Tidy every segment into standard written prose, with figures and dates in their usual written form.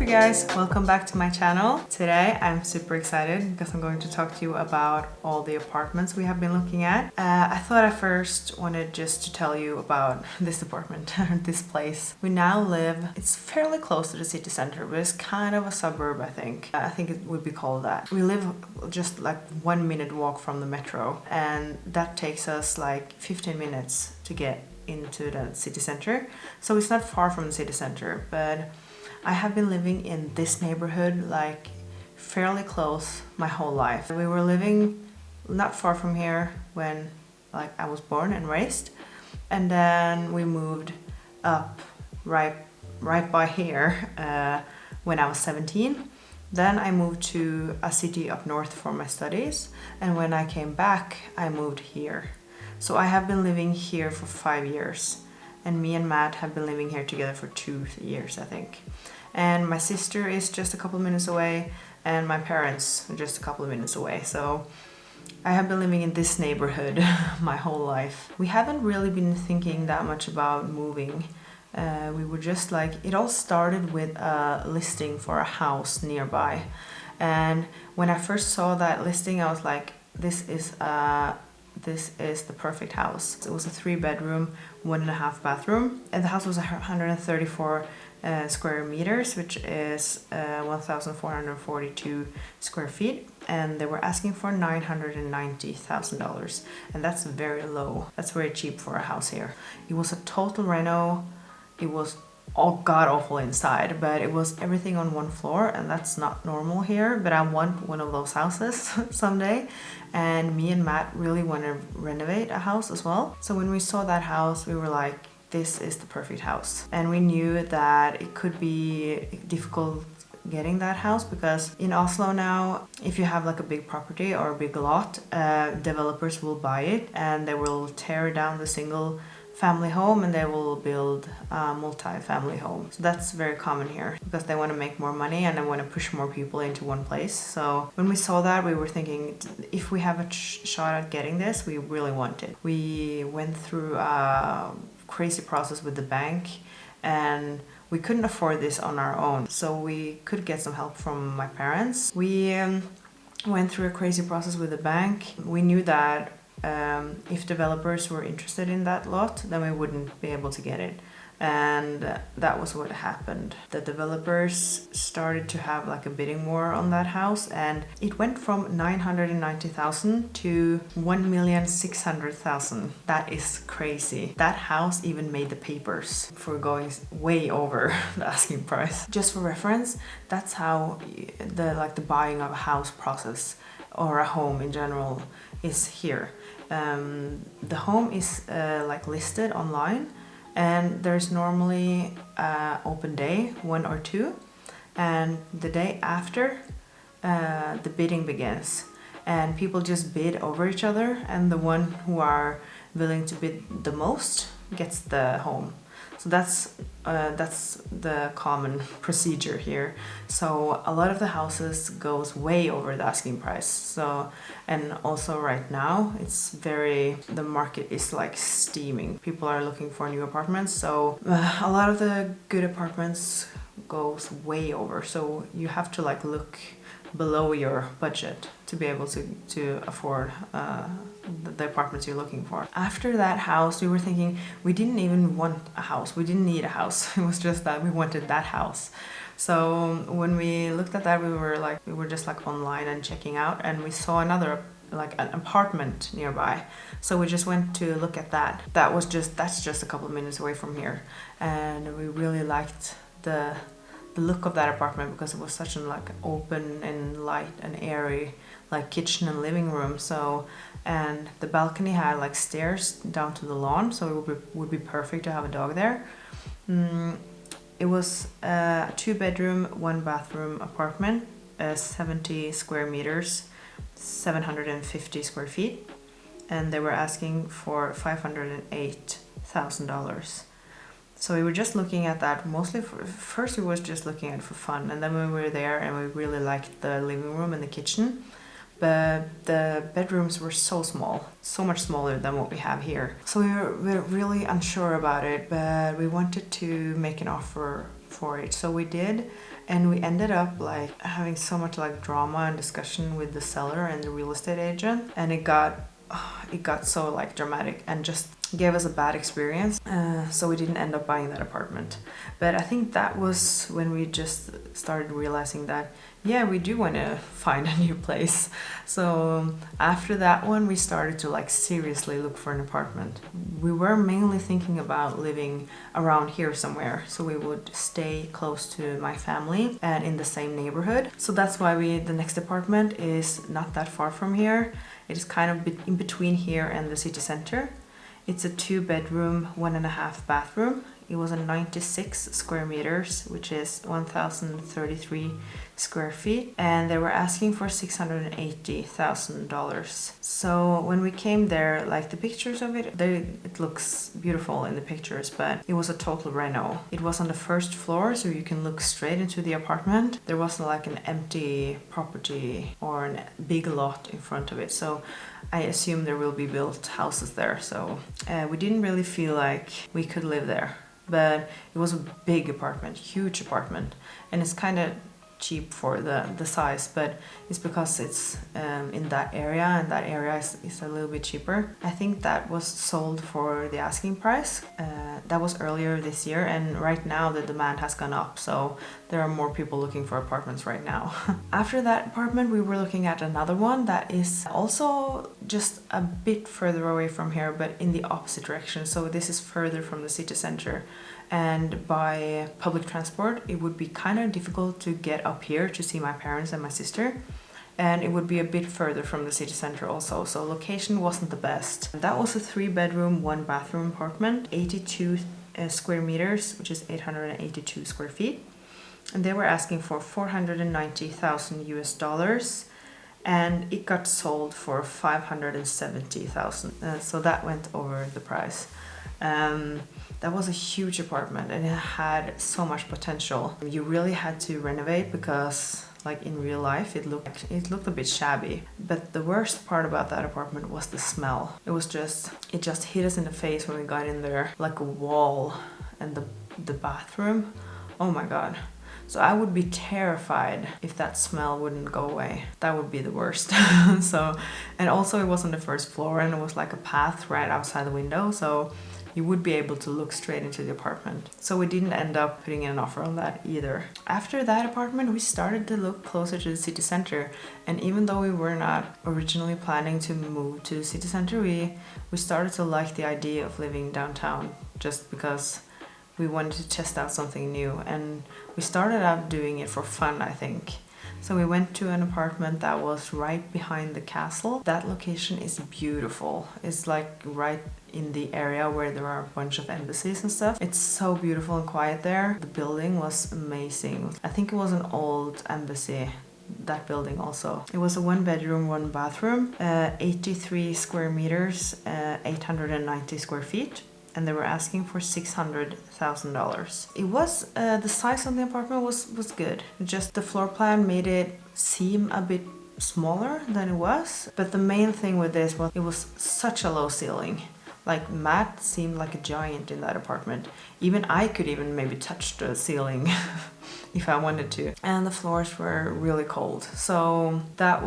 guys, welcome back to my channel. Today I'm super excited because I'm going to talk to you about all the apartments we have been looking at. I thought I first wanted just to tell you about this apartment, this place. We now live, it's fairly close to the city center, but it's kind of a suburb, I think. I think it would be called that. We live just like 1 minute walk from the metro, and that takes us like 15 minutes to get into the city center. So it's not far from the city center, but I have been living in this neighborhood like fairly close my whole life. We were living not far from here when like I was born and raised, and then we moved up right by here when I was 17. Then I moved to a city up north for my studies, and when I came back I moved here. So I have been living here for 5 years, and me and Matt have been living here together for 2 years, I think. And my sister is just a couple minutes away, and my parents are just a couple of minutes away. So I have been living in this neighborhood my whole life. We haven't really been thinking that much about moving. We were just like, it all started with a listing for a house nearby. And when I first saw that listing, I was like, this is the perfect house. It was a 3-bedroom, 1.5 bathroom, and the house was 134 square meters, which is 1,442 square feet, and they were asking for $990,000, and that's very low. That's very cheap for a house here. It was a total reno. It was all god awful inside, but it was everything on one floor, and that's not normal here. But I want one of those houses someday, and me and Matt really want to renovate a house as well. So when we saw that house, we were like, this is the perfect house. And we knew that it could be difficult getting that house because in Oslo now, if you have like a big property or a big lot, developers will buy it and they will tear down the single family home and they will build a multi-family home. So that's very common here because they want to make more money and they want to push more people into one place. So when we saw that, we were thinking, if we have a shot at getting this, we really want it. We went through a crazy process with the bank, and we couldn't afford this on our own, so we could get some help from my parents. We went through a crazy process with the bank. We knew that if developers were interested in that lot, then we wouldn't be able to get it. And that was what happened. The developers started to have like a bidding war on that house, and it went from 990,000 to 1,600,000. That is crazy. That house even made the papers for going way over the asking price. Just for reference, that's how the buying of a house process or a home in general is here. The home is like listed online, and there's normally open day, 1 or 2, and the day after the bidding begins, and people just bid over each other, and the one who are willing to bid the most gets the home. So that's the common procedure here. So a lot of the houses goes way over the asking price. So, and also right now the market is like steaming. People are looking for new apartments. So a lot of the good apartments goes way over. So you have to like look below your budget to be able to afford the apartments you're looking for. After that house, we were thinking we didn't even want a house. We didn't need a house. It was just that we wanted that house. So when we looked at that, we were just like online and checking out, and we saw another like an apartment nearby. So we just went to look at that. That's just a couple of minutes away from here, and we really liked the look of that apartment because it was such an like open and light and airy like kitchen and living room. So, and the balcony had like stairs down to the lawn, so it would be perfect to have a dog there. It was a 2-bedroom, 1-bathroom apartment, 70 square meters, 750 square feet, and they were asking for $508,000. So we were just looking at that mostly first we was just looking at it for fun, and then we were there and we really liked the living room and the kitchen. but the bedrooms were so small, so much smaller than what we have here. So we were really unsure about it, but we wanted to make an offer for it. So we did, and we ended up like having so much like drama and discussion with the seller and the real estate agent, and it got so like dramatic and just gave us a bad experience. So we didn't end up buying that apartment. But I think that was when we just started realizing that, yeah, we do want to find a new place. So after that one, we started to like seriously look for an apartment. We were mainly thinking about living around here somewhere, so we would stay close to my family and in the same neighborhood. So that's why the next apartment is not that far from here. It is kind of in between here and the city center. It's a 2-bedroom, 1.5 bathroom. It was a 96 square meters, which is 1,033 square feet, and they were asking for $680,000. So when we came there, like the pictures of it, it looks beautiful in the pictures, but it was a total reno. It was on the first floor, so you can look straight into the apartment. There wasn't like an empty property or a big lot in front of it, so I assume there will be built houses there. So we didn't really feel like we could live there. But it was a big apartment, huge apartment, and it's kind of cheap for the size, but it's because it's in that area, and that area is a little bit cheaper. I think that was sold for the asking price. That was earlier this year, and right now the demand has gone up, so there are more people looking for apartments right now. After that apartment, we were looking at another one that is also just a bit further away from here, but in the opposite direction. So this is further from the city center, and by public transport it would be kind of difficult to get up here to see my parents and my sister, and it would be a bit further from the city center also, so location wasn't the best. That was a 3-bedroom, 1-bathroom apartment, 82 square meters, which is 882 square feet, and they were asking for $490,000, and it got sold for $570,000. So that went over the price. That was a huge apartment, and it had so much potential. You really had to renovate because, like in real life, it looked a bit shabby. But the worst part about that apartment was the smell. It just hit us in the face when we got in there, like a wall, and the bathroom. Oh my god. So I would be terrified if that smell wouldn't go away. That would be the worst. And also it was on the first floor, and it was like a path right outside the window, so you would be able to look straight into the apartment. So we didn't end up putting in an offer on that either. After that apartment, we started to look closer to the city center, and even though we were not originally planning to move to the city center, we started to like the idea of living downtown, just because we wanted to test out something new, and we started out doing it for fun, I think. So we went to an apartment that was right behind the castle. That location is beautiful. It's like right in the area where there are a bunch of embassies and stuff. It's so beautiful and quiet there. The building was amazing. I think it was an old embassy, that building also. It was a 1-bedroom, 1-bathroom, 83 square meters, 890 square feet. And they were asking for $600,000. It was, the size of the apartment was good. Just the floor plan made it seem a bit smaller than it was. But the main thing with this was it was such a low ceiling. Like Matt seemed like a giant in that apartment. Even I could even maybe touch the ceiling if I wanted to. And the floors were really cold. So that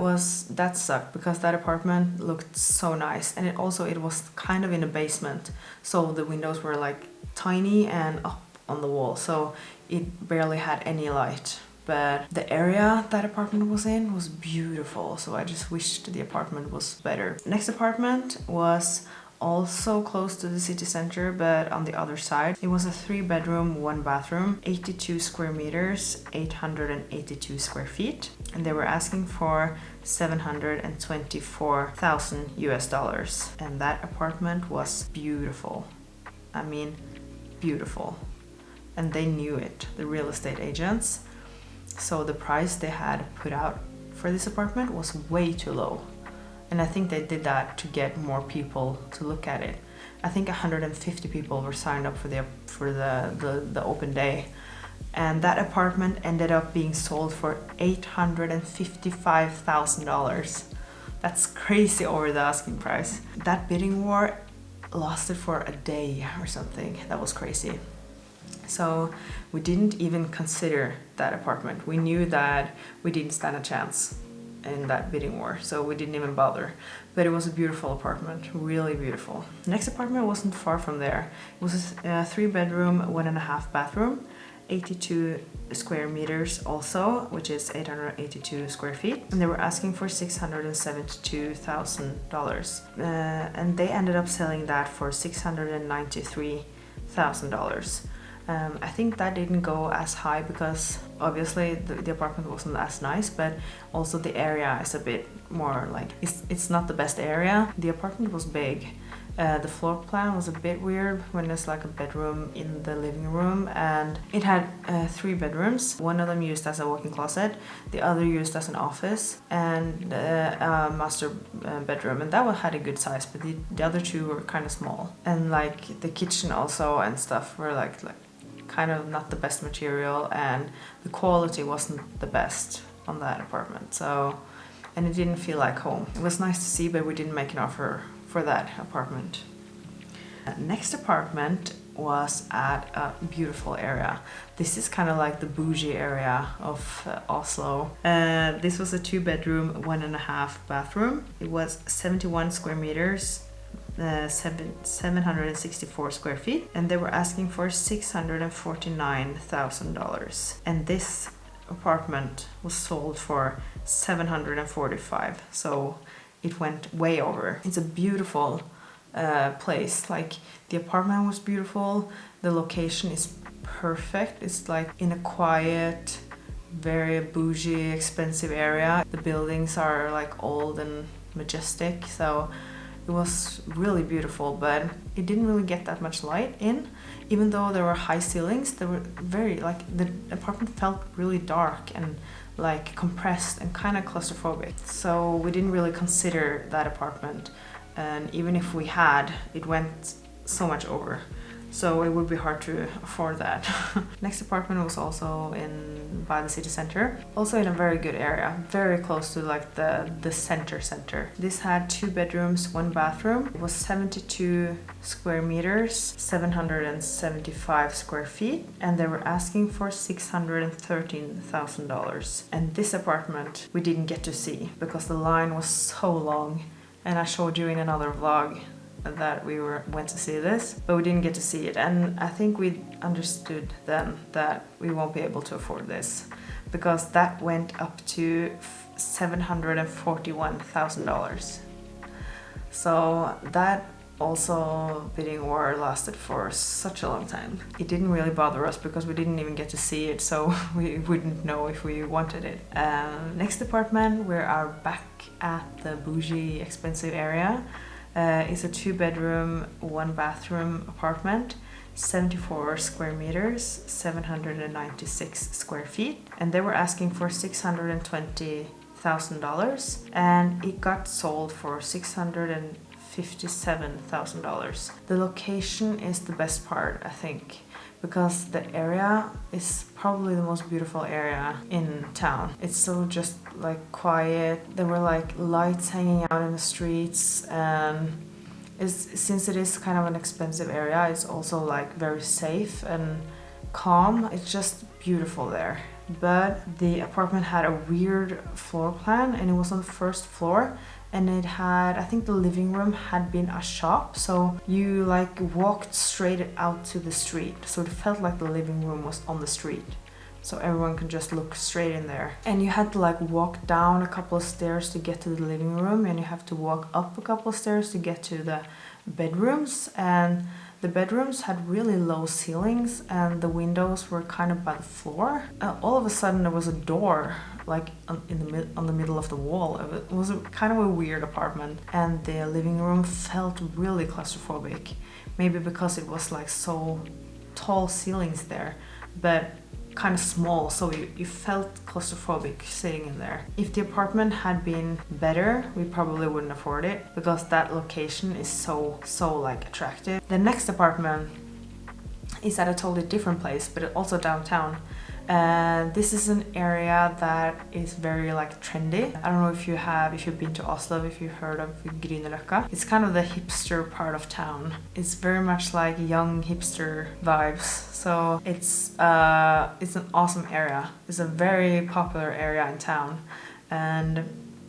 sucked, because that apartment looked so nice. And it was kind of in a basement. So the windows were like tiny and up on the wall. So it barely had any light. But the area that apartment was in was beautiful. So I just wished the apartment was better. Next apartment was also close to the city center, but on the other side. It was a 3-bedroom, 1-bathroom, 82 square meters, 882 square feet, and they were asking for $724,000. And that apartment was beautiful. I mean, beautiful. And they knew it, the real estate agents. So the price they had put out for this apartment was way too low. And I think they did that to get more people to look at it. I think 150 people were signed up for the open day. And that apartment ended up being sold for $855,000. That's crazy over the asking price. That bidding war lasted for a day or something. That was crazy. So we didn't even consider that apartment. We knew that we didn't stand a chance in that bidding war, so we didn't even bother. But it was a beautiful apartment, really beautiful. The next apartment wasn't far from there. It was a 3-bedroom, 1.5 bathroom, 82 square meters also, which is 882 square feet. And they were asking for $672,000. And they ended up selling that for $693,000. I think that didn't go as high because obviously the apartment wasn't as nice, but also the area is a bit more like, it's not the best area. The apartment was big. The floor plan was a bit weird when there's like a bedroom in the living room, and it had 3 bedrooms. One of them used as a walk-in closet, the other used as an office, and a master bedroom, and that one had a good size, but the other 2 were kind of small. And like the kitchen also and stuff were like kind of not the best material, and the quality wasn't the best on that apartment. So, and it didn't feel like home. It was nice to see, but we didn't make an offer for that apartment. Next apartment was at a beautiful area. This is kind of like the bougie area of Oslo. This was a 2-bedroom, 1.5 bathroom. It was 71 square meters, 764 square feet, and they were asking for $649,000. And this apartment was sold for $745,000. So it went way over. It's a beautiful place. Like the apartment was beautiful. The location is perfect. It's like in a quiet, very bougie, expensive area. The buildings are like old and majestic. So it was really beautiful, but it didn't really get that much light in. Even though there were high ceilings, they were very, like, the apartment felt really dark and like compressed and kind of claustrophobic. So we didn't really consider that apartment, and even if we had, it went so much over. So it would be hard to afford that. Next apartment was also by the city center, also in a very good area, very close to like the center. This had 2 bedrooms, 1 bathroom. It was 72 square meters, 775 square feet, and they were asking for $613,000. And this apartment we didn't get to see because the line was so long, and I showed you in another vlog that we went to see this, but we didn't get to see it. And I think we understood then that we won't be able to afford this because that went up to $741,000. So that also bidding war lasted for such a long time. It didn't really bother us because we didn't even get to see it, so we wouldn't know if we wanted it. Next apartment, we are back at the bougie, expensive area. It's a 2-bedroom, 1 bathroom apartment, 74 square meters, 796 square feet, and they were asking for $620,000, and it got sold for $657,000. The location is the best part, I think, because the area is probably the most beautiful area in town. It's so just like quiet. There were like lights hanging out in the streets, and since it is kind of an expensive area, it's also like very safe and calm. It's just beautiful there. But the apartment had a weird floor plan, and it was on the first floor, and it had, I think the living room had been a shop, so you like walked straight out to the street, so it felt like the living room was on the street, so everyone could just look straight in there. And you had to like walk down a couple of stairs to get to the living room, and you have to walk up a couple of stairs to get to the bedrooms, and the bedrooms had really low ceilings, and the windows were kind of by the floor. All of a sudden there was a door like on the middle of the wall. It was kind of a weird apartment, and the living room felt really claustrophobic. Maybe because it was like so tall ceilings there, but kind of small, so you felt claustrophobic sitting in there. If the apartment had been better, we probably wouldn't afford it because that location is so like attractive. The next apartment is at a totally different place, but also downtown. This is an area that is very like trendy. I don't know if you've been to Oslo, if you've heard of Grünerløkka. It's kind of the hipster part of town. It's very much like young hipster vibes. So it's an awesome area. It's a very popular area in town, and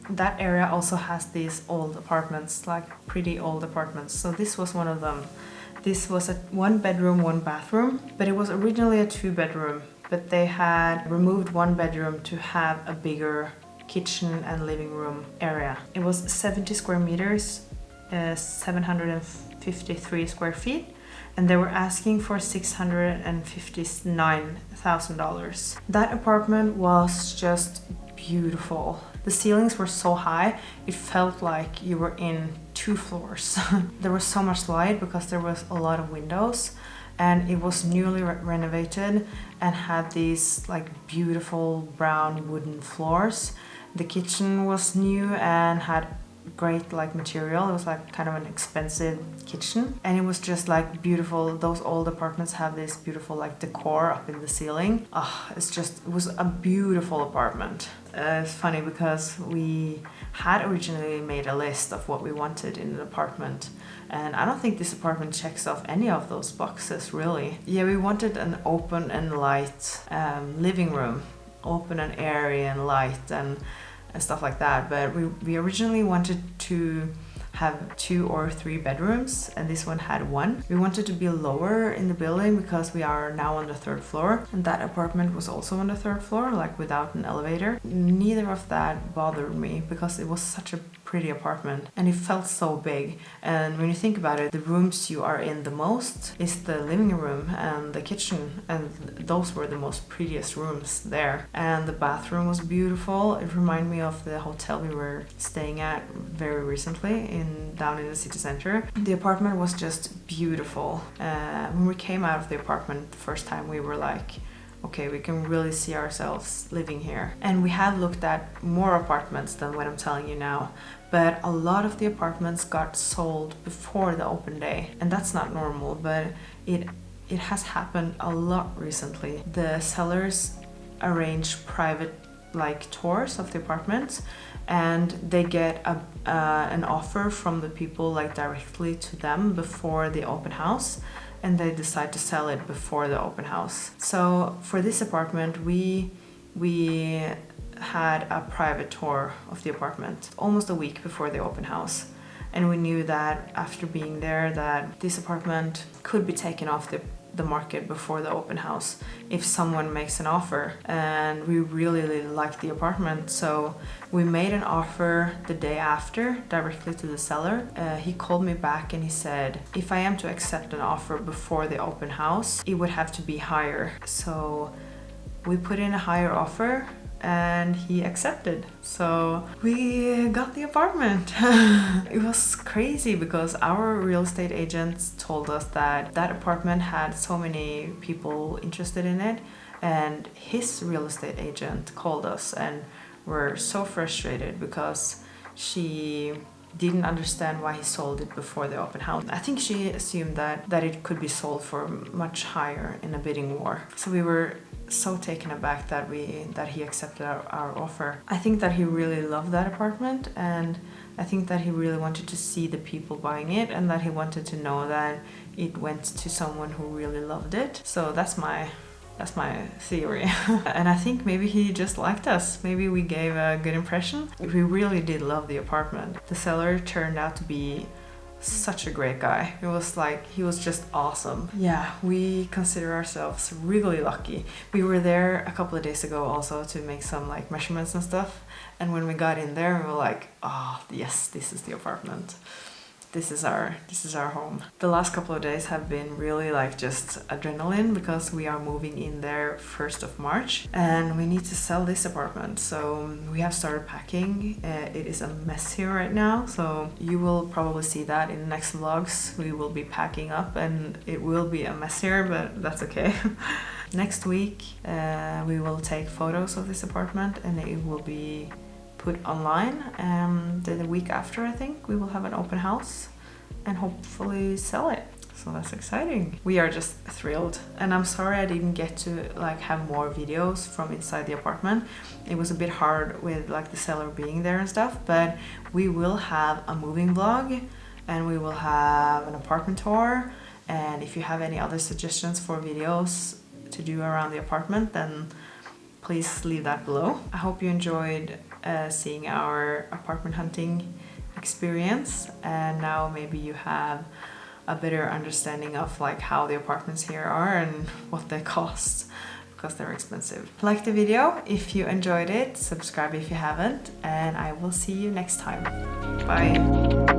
that area also has these old apartments, like pretty old apartments. So this was one of them. This was a 1 bedroom, 1 bathroom, but it was originally a 2 bedroom. But they had removed 1 bedroom to have a bigger kitchen and living room area. It was 70 square meters, 753 square feet, and they were asking for $659,000. That apartment was just beautiful. The ceilings were so high, it felt like you were in 2 floors. There was so much light because there was a lot of windows, and it was newly renovated and had these like beautiful brown wooden floors. The kitchen was new and had great like material. It was like kind of an expensive kitchen, and it was just like beautiful. Those old apartments have this beautiful like decor up in the ceiling. It was a beautiful apartment. It's funny because we had originally made a list of what we wanted in an apartment, and I don't think this apartment checks off any of those boxes really. Yeah, we wanted an open and light living room, open and airy and light and stuff like that, but we originally wanted to have 2 or 3 bedrooms, and this one had 1. We wanted to be lower in the building because we are now on the 3rd floor, and that apartment was also on the 3rd floor, like without an elevator. Neither of that bothered me because it was such a pretty apartment and it felt so big. And when you think about it, the rooms you are in the most is the living room and the kitchen, and those were the most prettiest rooms there. And the bathroom was beautiful. It reminded me of the hotel we were staying at very recently down in the city center. The apartment was just beautiful. When we came out of the apartment the first time, we were like, okay, we can really see ourselves living here. And we have looked at more apartments than what I'm telling you now, but a lot of the apartments got sold before the open day, and that's not normal, but it has happened a lot recently. The sellers arrange private like tours of the apartments, and they get an offer from the people like directly to them before the open house, and they decide to sell it before the open house. So for this apartment, we had a private tour of the apartment almost a week before the open house, and we knew that after being there that this apartment could be taken off the market before the open house if someone makes an offer. And we really liked the apartment, so we made an offer the day after directly to the seller. He called me back and he said if I am to accept an offer before the open house, it would have to be higher. So we put in a higher offer and he accepted. So we got the apartment. It was crazy because our real estate agents told us that that apartment had so many people interested in it, and his real estate agent called us and were so frustrated because she didn't understand why he sold it before the open house. I think she assumed that it could be sold for much higher in a bidding war. So we were so taken aback that he accepted our offer. I think that he really loved that apartment, and I think that he really wanted to see the people buying it, and that he wanted to know that it went to someone who really loved it. So that's my theory. And I think maybe he just liked us. Maybe we gave a good impression. We really did love the apartment. The seller turned out to be such a great guy. It was like, he was just awesome. Yeah, we consider ourselves really lucky. We were there a couple of days ago also to make some like measurements and stuff, and when we got in there we were like, oh yes, this is the apartment. This is our home. The last couple of days have been really like just adrenaline because we are moving in there 1st of March and we need to sell this apartment. So we have started packing. It is a mess here right now, so you will probably see that in the next vlogs. We will be packing up and it will be a mess here, but that's okay. Next week we will take photos of this apartment and it will be put online. The week after, I think we will have an open house and hopefully sell it. So that's exciting. We are just thrilled. And I'm sorry I didn't get to like have more videos from inside the apartment. It was a bit hard with like the seller being there and stuff, but we will have a moving vlog and we will have an apartment tour. And if you have any other suggestions for videos to do around the apartment, then please leave that below. I hope you enjoyed seeing our apartment hunting experience, and now maybe you have a better understanding of like how the apartments here are and what they cost, because they're expensive. Like the video if you enjoyed it, subscribe if you haven't, and I will see you next time. Bye.